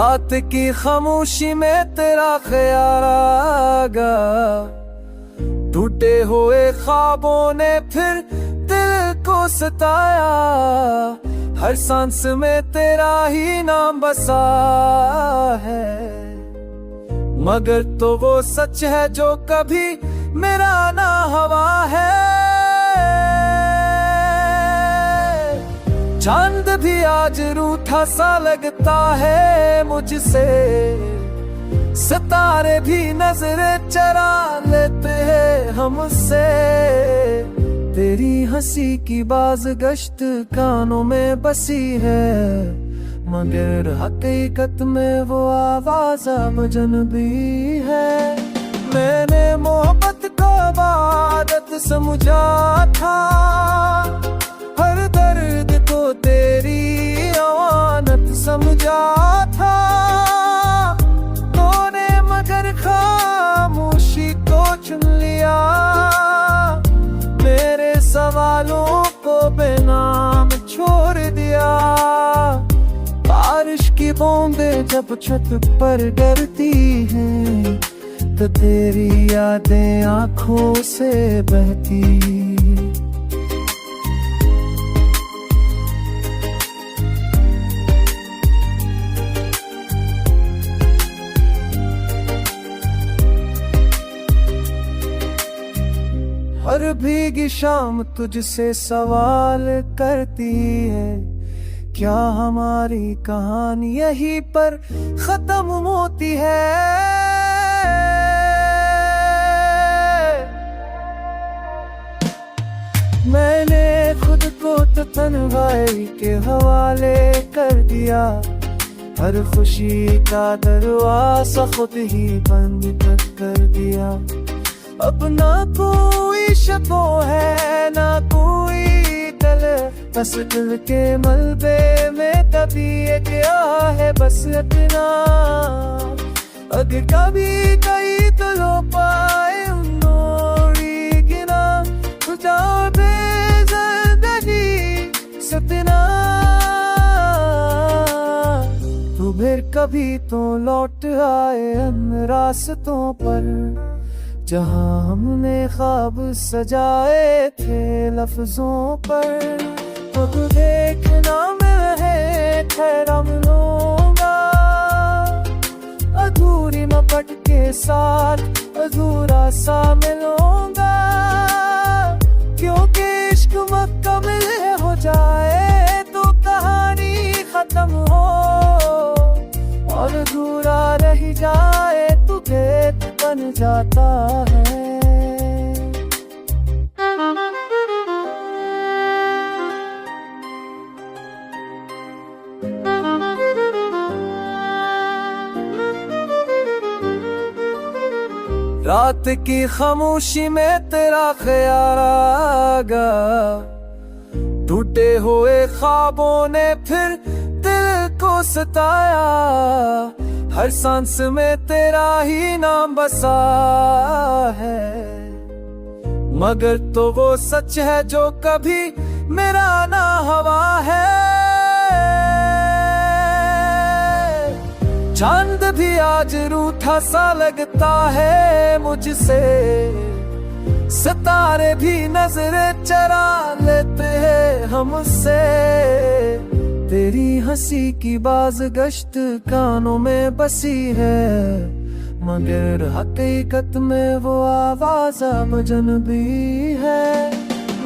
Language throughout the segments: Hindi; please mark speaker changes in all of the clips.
Speaker 1: रात की खामोशी में तेरा ख्याल आगा, टूटे हुए ख्वाबों ने फिर दिल को सताया। हर सांस में तेरा ही नाम बसा है, मगर तो वो सच है जो कभी मेरा ना हवा है। चांद भी आज रूठा सा लगता है मुझसे, सितारे भी नजरें चरा लेते हैं हमसे। तेरी हंसी की बाज़गश्त कानों में बसी है, मगर हकीकत में वो आवाज़ अजनबी है। मैंने मोहब्बत को इबादत समझा था, हर दर्द को तेरी अमानत समझा था। तूने मगर खामोशी को चुन लिया, मेरे सवालों को बेनाम छोड़ दिया। बारिश की बूंदें जब छत पर गिरती हैं, तो तेरी यादें आंखों से बहती। हर भीगी शाम तुझसे सवाल करती है, क्या हमारी कहानी यहीं पर खत्म होती है। मैंने खुद को तो तन्हाई के हवाले कर दिया, हर खुशी का दरवाज़ा खुद ही बंद कर दिया। अब ना कोई शबो है ना कोई दिल, बस दिल के मलबे में दबी गया है बस इतना। अगर कभी कहीं तो लो पाए उन्होंने गिना, जाओ बेज़िंदगी सतना। तू फिर कभी तो लौट आए उन रास्तों पर, जहाँ हमने ख्वाब सजाए थे लफ्जों पर। तो तू देखना मैं ठहरा मिलूंगा, अधूरी मपट के साथ अधूरा सा मिलूंगा। क्योंकि इश्क मुकम्मल हो जाए तो कहानी खत्म हो, और अधूरा रह जाए तो भेद बन जाता है। रात की खामोशी में तेरा ख्याल आगा, टूटे हुए ख्वाबों ने फिर दिल को सताया। हर सांस में तेरा ही नाम बसा है, मगर तो वो सच है जो कभी मेरा ना हवा है। चांद भी आज रूठा सा लगता है मुझसे, सितारे भी नजरें चरा लेते हैं हमसे। तेरी हंसी की बाज़गश्त कानों में बसी है, मगर हकीकत में वो आवाज़ अजनबी है।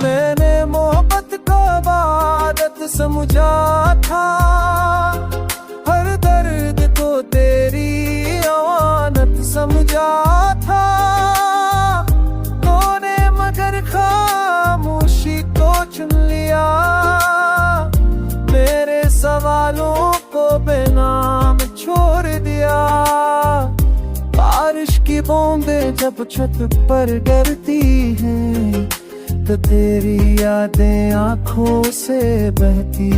Speaker 1: मैंने मोहब्बत को इबादत समझा था, हर दर्द को तेरी अमानत समझा था। तूने मगर खामोशी को चुन लिया, मेरे सवालों को बेनाम छोड़ दिया। बारिश की बूंदें जब छत पर गिरती हैं, तो तेरी यादें आंखों से बहती।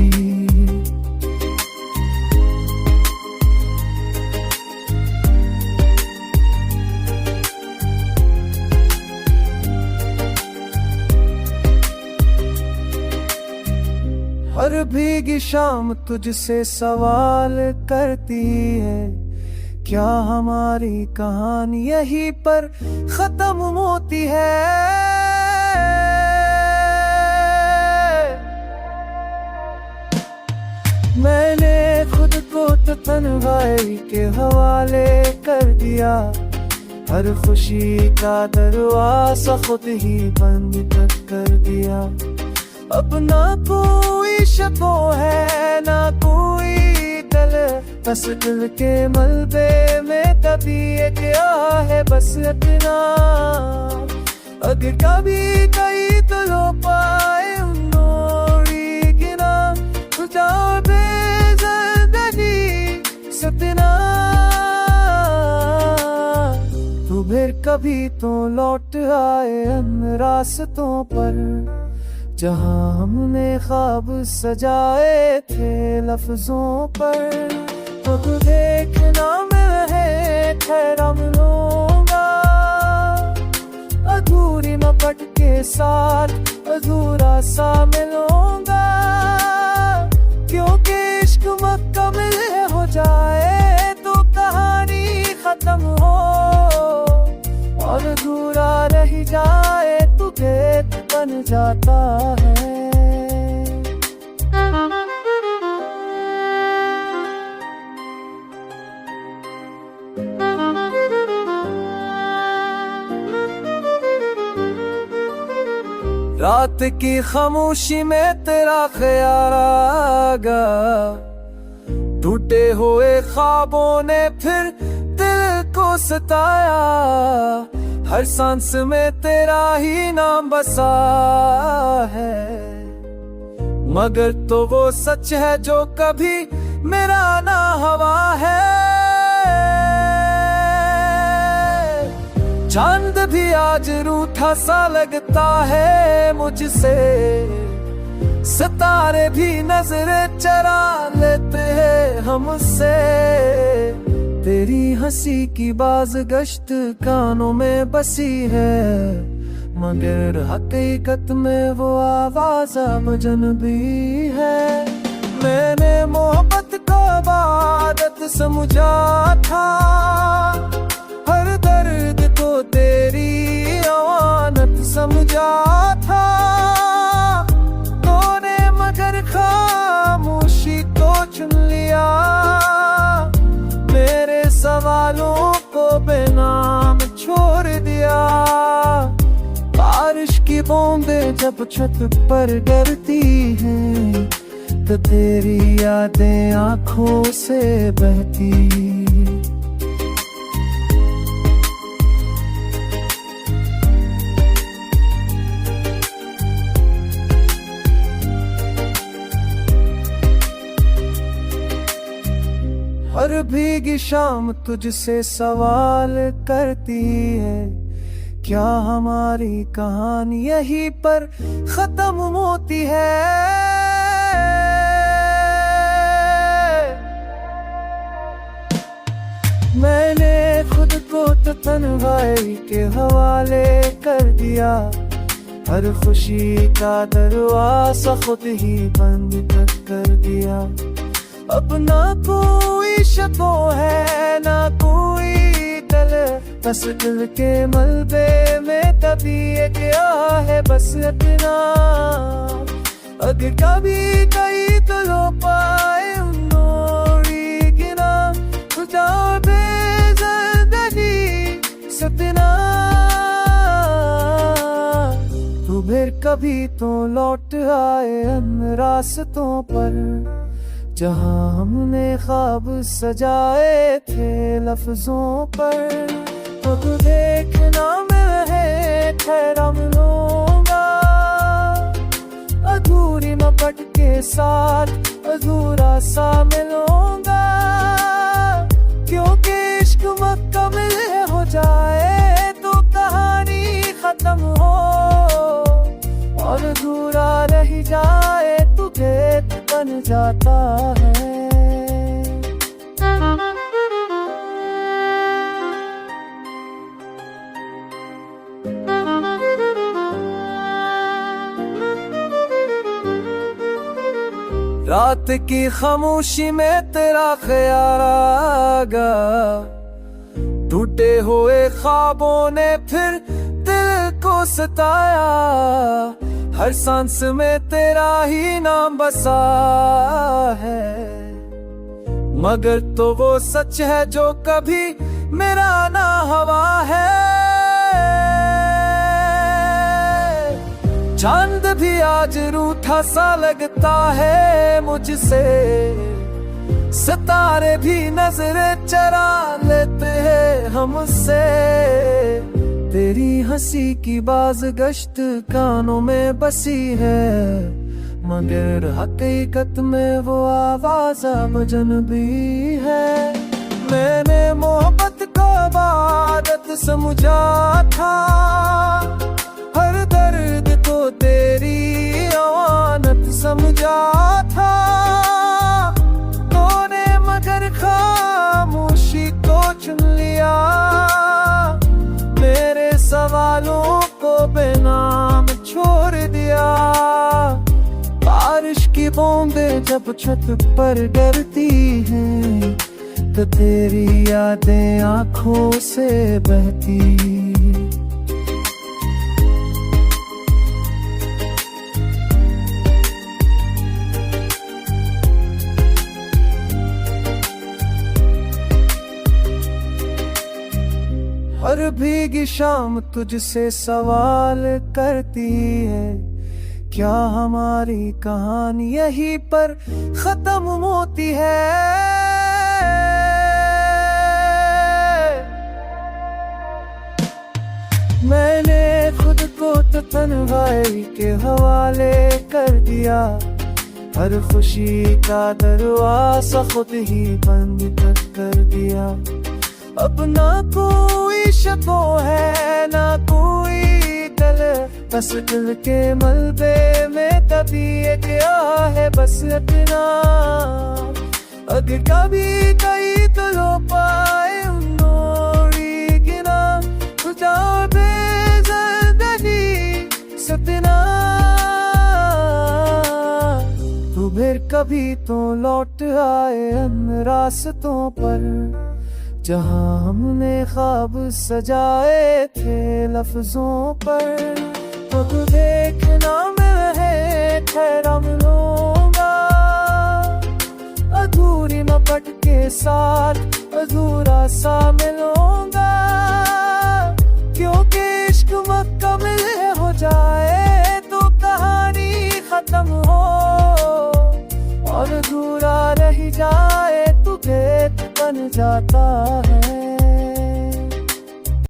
Speaker 1: हर हर भीगी शाम तुझसे सवाल करती है, क्या हमारी कहानी यहीं पर खत्म होती है। मैंने खुद को तो तन्हाई के हवाले कर दिया, हर खुशी का दरवाजा खुद ही बंद कर दिया। अब ना कोई शको है ना कोई दिल, बस दिल के मलबे में दबी गया है बस इतना। अगर कभी कहीं तो लो पाए उन्होंने गिना, तुझा बेज़िंदगी सतना। तू फिर कभी तो लौट आए उन रास्तों पर, जहाँ हमने ख्वाब सजाए थे लफ्जों पर। तो तू देखना मैं ठहरा मिलूंगा, अधूरी मपट के साथ अधूरा सा मिलूंगा। क्योंकि इश्क मुकम्मल हो जाए तो कहानी खत्म हो, और अधूरा रह जाए तो भेद बन जाता है। रात की खामोशी में तेरा ख्याल आगा, टूटे हुए ख्वाबों ने फिर दिल को सताया। हर सांस में तेरा ही नाम बसा है, मगर तो वो सच है जो कभी मेरा ना हवा है। चांद भी आज रूठा सा लगता है मुझसे, सितारे भी नजर चरा लेते हैं हमसे। तेरी हंसी की बाज़गश्त कानों में बसी है, मगर हकीकत में वो आवाज़ अजनबी है। मैंने मोहब्बत को इबादत समझा था, हर दर्द को तेरी अमानत समझा था। तूने मगर खामोशी को चुन लिया, मेरे सवालों को बेनाम छोड़ दिया। बारिश की बूंदें जब छत पर गिरती हैं, तो तेरी यादें आंखों से बहती। हर भीगी शाम तुझसे सवाल करती है, क्या हमारी कहानी यहीं पर खत्म होती है। मैंने खुद को तो तन्हाई के हवाले कर दिया, हर खुशी का दरवाजा खुद ही बंद कर दिया। अब ना कोई शको है ना कोई दिल, बस दिल के मलबे में दबी गया है बस इतना। अगर कभी कहीं तो लो पाए उन्होंने गिना, तुझा बेज़िंदगी सतना। तू फिर कभी तो लौट आए उन रास्तों पर, जहाँ हमने ख्वाब सजाए थे लफ्जों पर। तो तू देखना मैं ठहरा मिलूंगा, अधूरी मपट के साथ अधूरा सा मिलूंगा। क्योंकि इश्क मुकम्मल हो जाए तो कहानी खत्म हो, और अधूरा रह जाए तो भेद बन जाता है। रात की खामोशी में तेरा ख्याल आगा, टूटे हुए ख्वाबों ने फिर दिल को सताया। हर सांस में तेरा ही नाम बसा है, मगर तो वो सच है जो कभी मेरा ना हवा है। चांद भी आज रूठा सा लगता है मुझसे, सितारे भी नजरे चरा लेते हैं हमसे। तेरी हंसी की बाज़गश्त कानों में बसी है, मगर हकीकत में वो आवाज़ अजनबी है। मैंने मोहब्बत को इबादत समझा था, हर दर्द को तेरी अमानत समझा था। तूने मगर खामोशी को चुन लिया, मेरे सवालों को बेनाम छोड़ दिया। बारिश की बूंदें जब छत पर गिरती हैं, तो तेरी यादें आंखों से बहती। हर भीगी शाम तुझसे सवाल करती है, क्या हमारी कहानी यहीं पर खत्म होती है। मैंने खुद को तो तन्हाई के हवाले कर दिया, हर खुशी का दरवाज़ा खुद ही बंद कर दिया। अब ना कोई शको है ना कोई डर, बस दिल के मलबे में दबिए गया है बस इतना। अगर कभी कहीं तो लो पाए उन्होंने गिना, तुझा बेज़िंदगी सतना। तू फिर कभी तो लौट आए उन रास्तों पर, जहाँ हमने ख्वाब सजाए थे लफ्जों पर। तो तू देखना मैं है ठहरा मिलूंगा, अधूरी मपट के साथ अधूरा सा मिलूंगा। क्योंकि इश्क मुकम्मल हो जाए तो कहानी खत्म हो, और अधूरा रह जाए तो भेद बन जाता है।